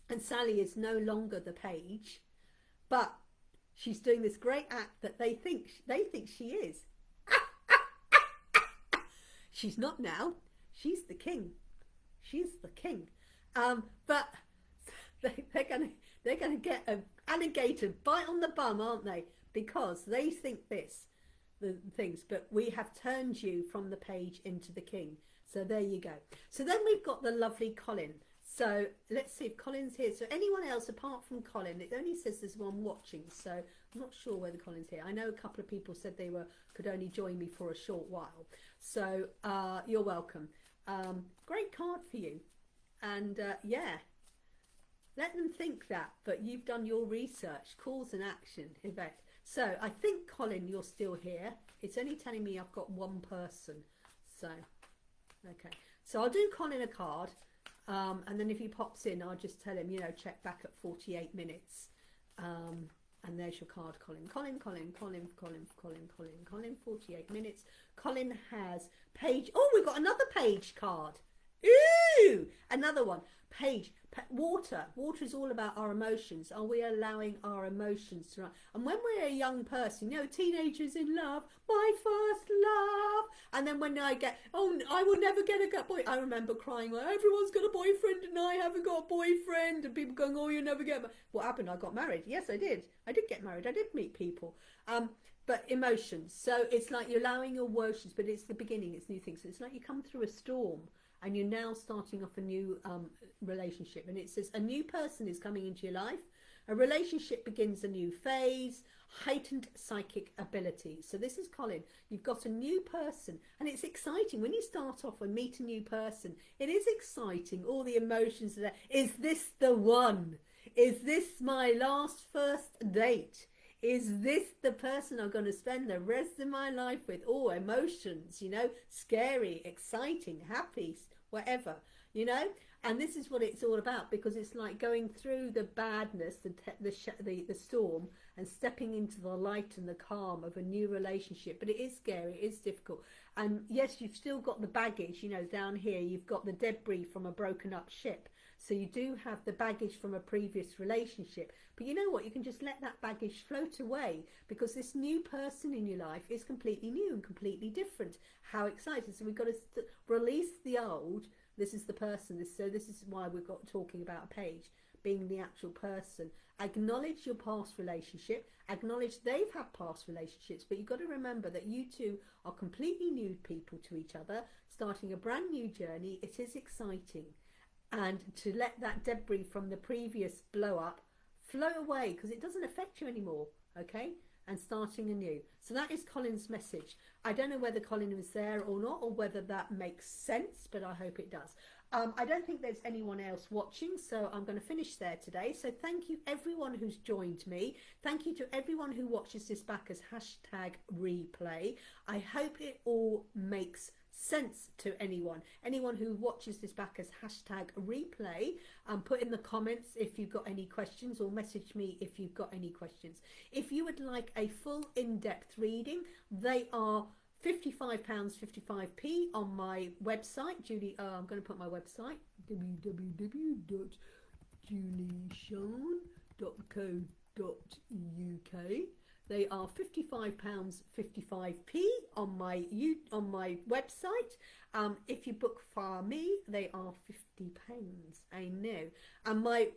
And Sally is no longer the page. But she's doing this great act that they think she is. She's not now. She's the king. She's the king. But they're gonna get an alligator bite on the bum, aren't they? Because they think the things. But we have turned you from the page into the king. So there you go. So then we've got the lovely Colin. So let's see if Colin's here. So anyone else apart from Colin? It only says there's one watching. So I'm not sure whether Colin's here. I know a couple of people said they could only join me for a short while. So you're welcome. Great card for you. And yeah, let them think that, but you've done your research, cause and action, Yvette. So I think, Colin, you're still here. It's only telling me I've got one person. So, okay. So I'll do Colin a card, and then if he pops in, I'll just tell him, you know, check back at 48 minutes. And there's your card, Colin. Colin, 48 minutes. Colin has page. Oh, we've got another page card. Ooh, another one. Page. Water. Water is all about our emotions. Are we allowing our emotions to run? And when we're a young person, you know, teenagers in love, my first love. And then when I get, oh, I will never get a boy. I remember crying like, everyone's got a boyfriend and I haven't got a boyfriend. And people going, oh, you never get. What happened? I got married. Yes, I did. I did get married. I did meet people. But emotions. So it's like you're allowing your emotions, but it's the beginning. It's new things. So it's like you come through a storm. And you're now starting off a new relationship. And it says a new person is coming into your life. A relationship begins a new phase. Heightened psychic ability. So this is Colin. You've got a new person. And it's exciting. When you start off and meet a new person, it is exciting. All the emotions are there. Is this the one? Is this my first date? Is this the person I'm going to spend the rest of my life with? Oh, emotions, you know, scary, exciting, happy, whatever, you know. And this is what it's all about, because it's like going through the badness, the storm, and stepping into the light and the calm of a new relationship. But it is scary, it is difficult. And yes, you've still got the baggage, you know, down here. You've got the debris from a broken up ship. So you do have the baggage from a previous relationship. But you know what? You can just let that baggage float away, because this new person in your life is completely new and completely different. How exciting. So we've got to release the old. This is the person. So this is why we've got talking about a page, being the actual person. Acknowledge your past relationship. Acknowledge they've had past relationships. But you've got to remember that you two are completely new people to each other, starting a brand new journey. It is exciting. And to let that debris from the previous blow up flow away, because it doesn't affect you anymore, okay? And starting anew. So that is Colin's message. I don't know whether Colin was there or not, or whether that makes sense, but I hope it does. I don't think there's anyone else watching, so I'm going to finish there today. So thank you everyone who's joined me. Thank you to everyone who watches this back as hashtag replay. I hope it all makes sense to anyone who watches this back as hashtag replay. Put in the comments if you've got any questions, or message me if you've got any questions. If you would like a full in-depth reading, they are £55, 55p on my website. I'm going to put my website, www.julie-sian.co.uk. They are £55, 55p on my website. If you book for me, they are £50. I know. And my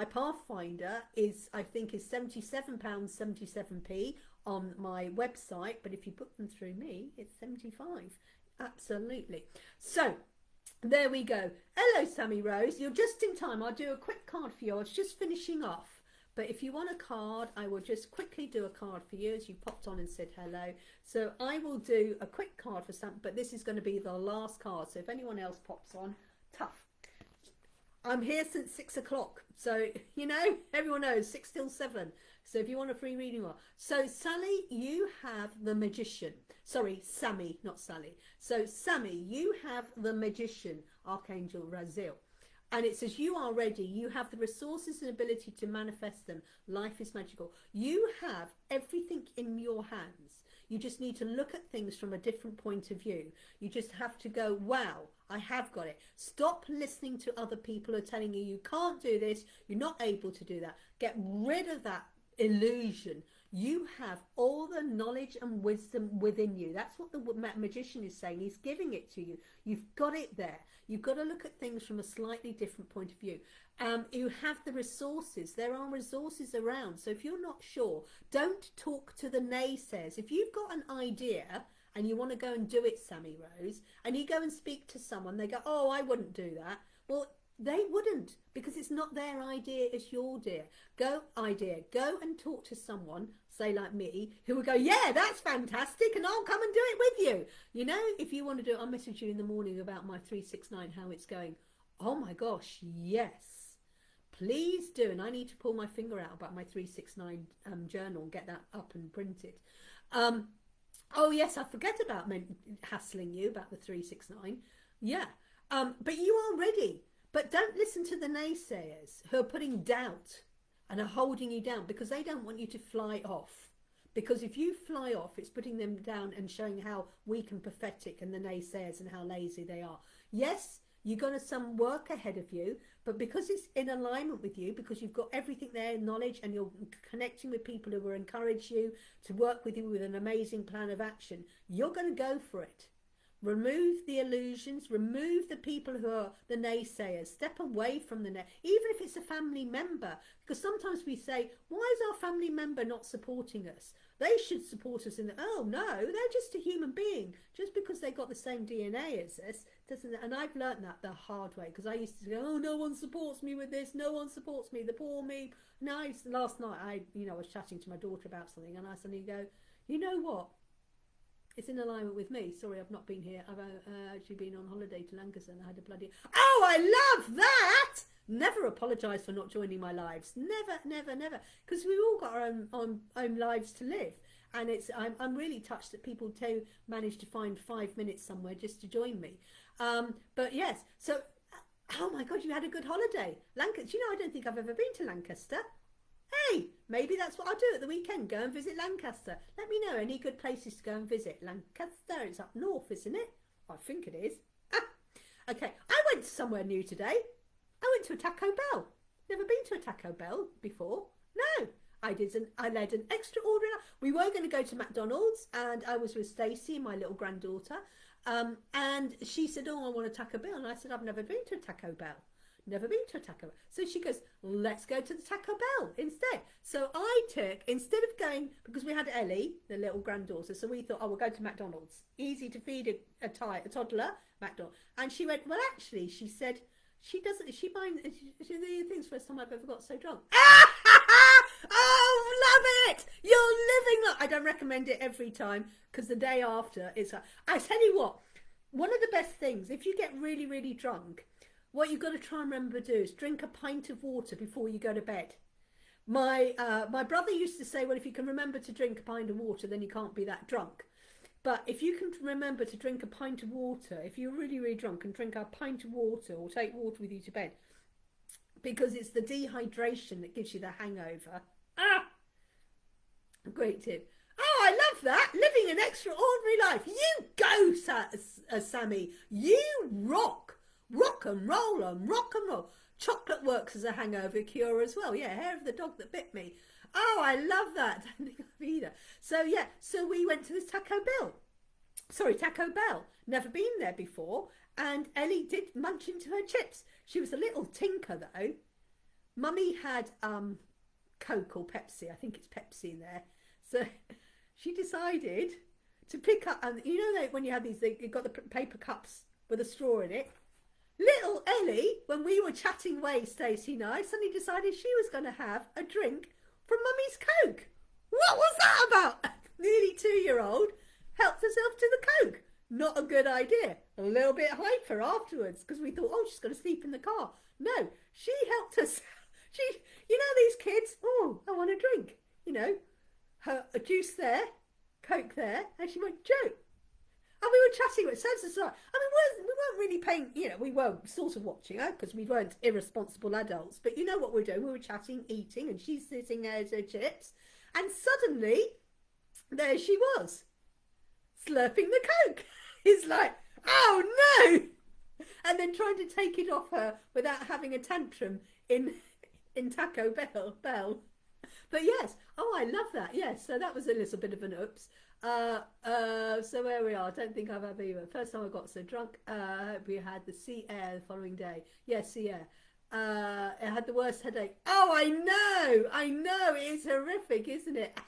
Pathfinder is, I think, is £77, 77p on my website. But if you book them through me, it's 75. Absolutely. So there we go. Hello, Sammy Rose. You're just in time. I'll do a quick card for you. I was just finishing off. But if you want a card, I will just quickly do a card for you, as you popped on and said hello. So I will do a quick card for some, but this is going to be the last card. So if anyone else pops on, tough. I'm here since 6 o'clock. So, you know, everyone knows 6 till 7. So if you want a free reading, so Sally, you have the Magician. Sorry, Sammy, not Sally. So Sammy, you have the Magician, Archangel Raziel. And it says, you are ready. You have the resources and ability to manifest them. Life is magical. You have everything in your hands. You just need to look at things from a different point of view. You just have to go, wow, I have got it. Stop listening to other people who are telling you you can't do this. You're not able to do that. Get rid of that illusion. You have all the knowledge and wisdom within you. That's what the Magician is saying. He's giving it to you. You've got it there. You've got to look at things from a slightly different point of view. You have the resources. There are resources around. So if you're not sure, don't talk to the naysayers. If you've got an idea and you want to go and do it, Sammy Rose, and you go and speak to someone, they go, oh, I wouldn't do that. Well, they wouldn't, because it's not their idea, it's your idea. Go and talk to someone, say like me, who will go, yeah, that's fantastic, and I'll come and do it with you. You know, if you want to do it, I'll message you in the morning about my 369, how it's going. Oh my gosh, yes. Please do. And I need to pull my finger out about my 369 journal and get that up and printed. Oh yes, I forget about hassling you about the 369. Yeah. But you are ready. But don't listen to the naysayers who are putting doubt and are holding you down, because they don't want you to fly off. Because if you fly off, it's putting them down and showing how weak and pathetic and the naysayers and how lazy they are. Yes, you've got some work ahead of you, but because it's in alignment with you, because you've got everything there, knowledge, and you're connecting with people who will encourage you to work with you with an amazing plan of action, you're going to go for it. Remove the illusions, remove the people who are the naysayers, step away from the even if it's a family member, because sometimes we say, why is our family member not supporting us? They should support us in the, oh no, they're just a human being. Just because they got the same DNA as us, doesn't, and I've learned that the hard way, because I used to go, oh, no one supports me with this, no one supports me, the poor me. Now, last night, I was chatting to my daughter about something, and I suddenly go, you know what? It's in alignment with me. Sorry, I've not been here. I've actually been on holiday to Lancaster, and I had a bloody... Oh, I love that! Never apologise for not joining my lives. Never, never, never. Because we've all got our own lives to live. And I'm really touched that people do manage to find 5 minutes somewhere just to join me. But yes, so... Oh my God, you had a good holiday. Lancaster. You know, I don't think I've ever been to Lancaster. Hey, maybe that's what I'll do at the weekend. Go and visit Lancaster. Let me know any good places to go and visit. Lancaster, it's up north, isn't it? I think it is. Okay, I went to somewhere new today. I went to a Taco Bell. Never been to a Taco Bell before. No, I led an extraordinary... We were going to go to McDonald's, and I was with Stacey, my little granddaughter. And she said, oh, I want a Taco Bell. And I said, I've never been to a Taco Bell. Never been to a Taco Bell. So she goes, let's go to the Taco Bell instead. So I took, instead of going, because we had Ellie, the little granddaughter, so we thought, oh, we'll go to McDonald's. Easy to feed a toddler, McDonald's. And she went, well, actually, she said, she the things first time I've ever got so drunk. Oh, love it! You're living that. I don't recommend it every time, because the day after, I tell you what, one of the best things, if you get really, really drunk, what you've got to try and remember to do is drink a pint of water before you go to bed. My brother used to say, well, if you can remember to drink a pint of water, then you can't be that drunk. But if you can remember to drink a pint of water, if you're really, really drunk, and drink a pint of water or take water with you to bed, because it's the dehydration that gives you the hangover. Ah, great tip. Oh, I love that. Living an extraordinary life. You go, Sammy. You rock. Rock and roll and rock and roll. Chocolate works as a hangover cure as well. Yeah, hair of the dog that bit me. Oh, I love that. I don't think I've either. So, yeah, so we went to this Taco Bell. Never been there before. And Ellie did munch into her chips. She was a little tinker, though. Mummy had Coke or Pepsi. I think it's Pepsi in there. So she decided to pick up, and you know that when you have these, you've got the paper cups with a straw in it. Little Ellie, when we were chatting away, Stacey and I, suddenly decided she was going to have a drink from Mummy's Coke. What was that about? Nearly 2-year-old helped herself to the Coke. Not a good idea. A little bit hyper afterwards because we thought, oh, she's going to sleep in the car. No, she helped us. You know, these kids, oh, I want a drink. You know, a juice there, Coke there, and she went, Joe. And we were chatting with sense of sight. I mean, we weren't really paying, you know, we were sort of watching her because we weren't irresponsible adults. But you know what we're doing? We were chatting, eating, and she's sitting there with her chips. And suddenly, there she was, slurping the Coke. It's like, oh no! And then trying to take it off her without having a tantrum in Taco Bell. But yes, oh, I love that. Yes, so that was a little bit of an oops. So where we are, I don't think I've had either. First time I got so drunk, we had the sea air the following day. Yes, sea air. I had the worst headache. Oh, I know, it's horrific, isn't it?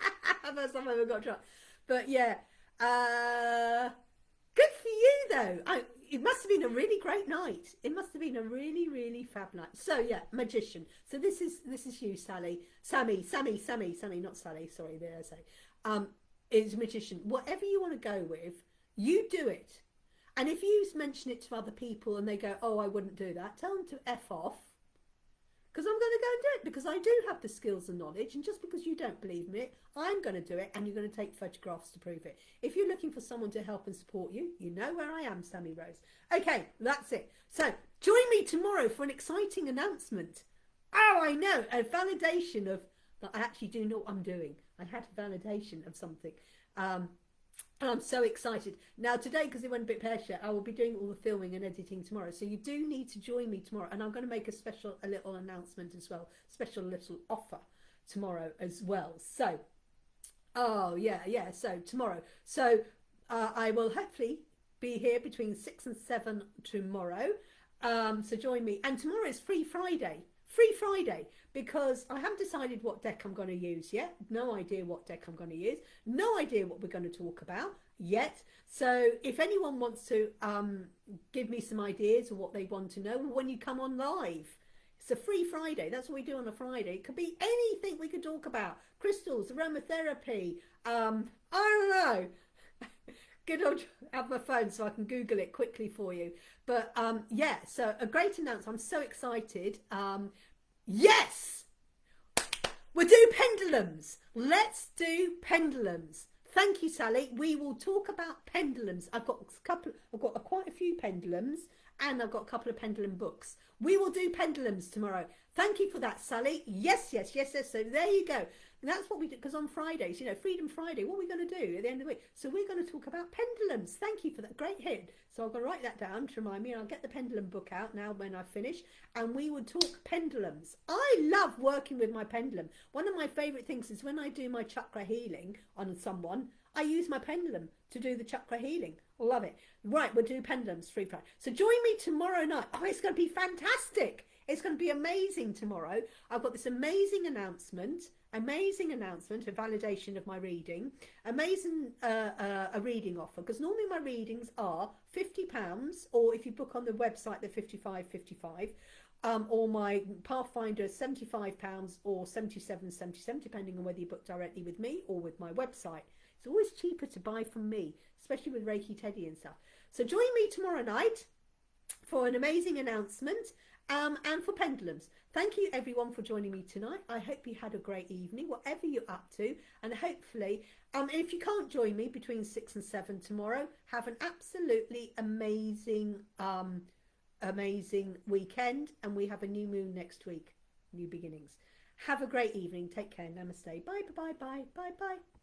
First time I ever got drunk. But yeah, good for you though. It must have been a really great night. It must have been a really, really fab night. So yeah, magician. So this is you, Sammy, not Sally. Sorry, there I say. Is magician. Whatever you want to go with, you do it. And if you mention it to other people and they go, oh, I wouldn't do that, tell them to F off. Because I'm going to go and do it because I do have the skills and knowledge. And just because you don't believe me, I'm going to do it and you're going to take photographs to prove it. If you're looking for someone to help and support you, you know where I am, Sammy Rose. Okay, that's it. So join me tomorrow for an exciting announcement. Oh, I know, a validation of that I actually do know what I'm doing. I had a validation of something. And I'm so excited. Now today, because it went a bit pear-shaped, I will be doing all the filming and editing tomorrow. So you do need to join me tomorrow. And I'm going to make a little announcement as well. Special little offer tomorrow as well. So, oh yeah. So tomorrow. So I will hopefully be here between 6 and 7 tomorrow. So join me. And tomorrow is Free Friday. Free Friday, because I haven't decided what deck I'm going to use yet. No idea what deck I'm going to use. No idea what we're going to talk about yet. So if anyone wants to give me some ideas of what they want to know when you come on live. It's a Free Friday. That's what we do on a Friday. It could be anything we could talk about. Crystals, aromatherapy. I don't know. Good old have my phone so I can Google it quickly for you. But yeah, so a great announcement. I'm so excited. Yes, we'll do pendulums. Let's do pendulums. Thank you, Sally. We will talk about pendulums. I've got quite a few pendulums, and I've got a couple of pendulum books. We will do pendulums tomorrow. Thank you for that, Sally. Yes. So there you go. And that's what we do, because on Fridays, you know, Freedom Friday, what are we going to do at the end of the week? So we're going to talk about pendulums. Thank you for that. Great hit. So I'm going to write that down to remind me, and I'll get the pendulum book out now when I finish, and we will talk pendulums. I love working with my pendulum. One of my favourite things is when I do my chakra healing on someone, I use my pendulum to do the chakra healing. Love it. Right, we'll do pendulums free Friday. So join me tomorrow night. Oh, it's going to be fantastic. It's going to be amazing tomorrow. I've got this amazing announcement, a validation of my reading, amazing a reading offer, because normally my readings are £50, or if you book on the website they're £55.55. or my Pathfinder £75 or 77.77, depending on whether you book directly with me or with my website. It's always cheaper to buy from me, especially with Reiki Teddy and stuff. So join me tomorrow night for an amazing announcement, and for pendulums. Thank you everyone for joining me tonight. I hope you had a great evening, whatever you're up to, and hopefully, if you can't join me between 6 and 7 tomorrow, have an absolutely amazing amazing weekend, and we have a new moon next week, new beginnings. Have a great evening. Take care. Namaste. Bye bye bye bye bye bye.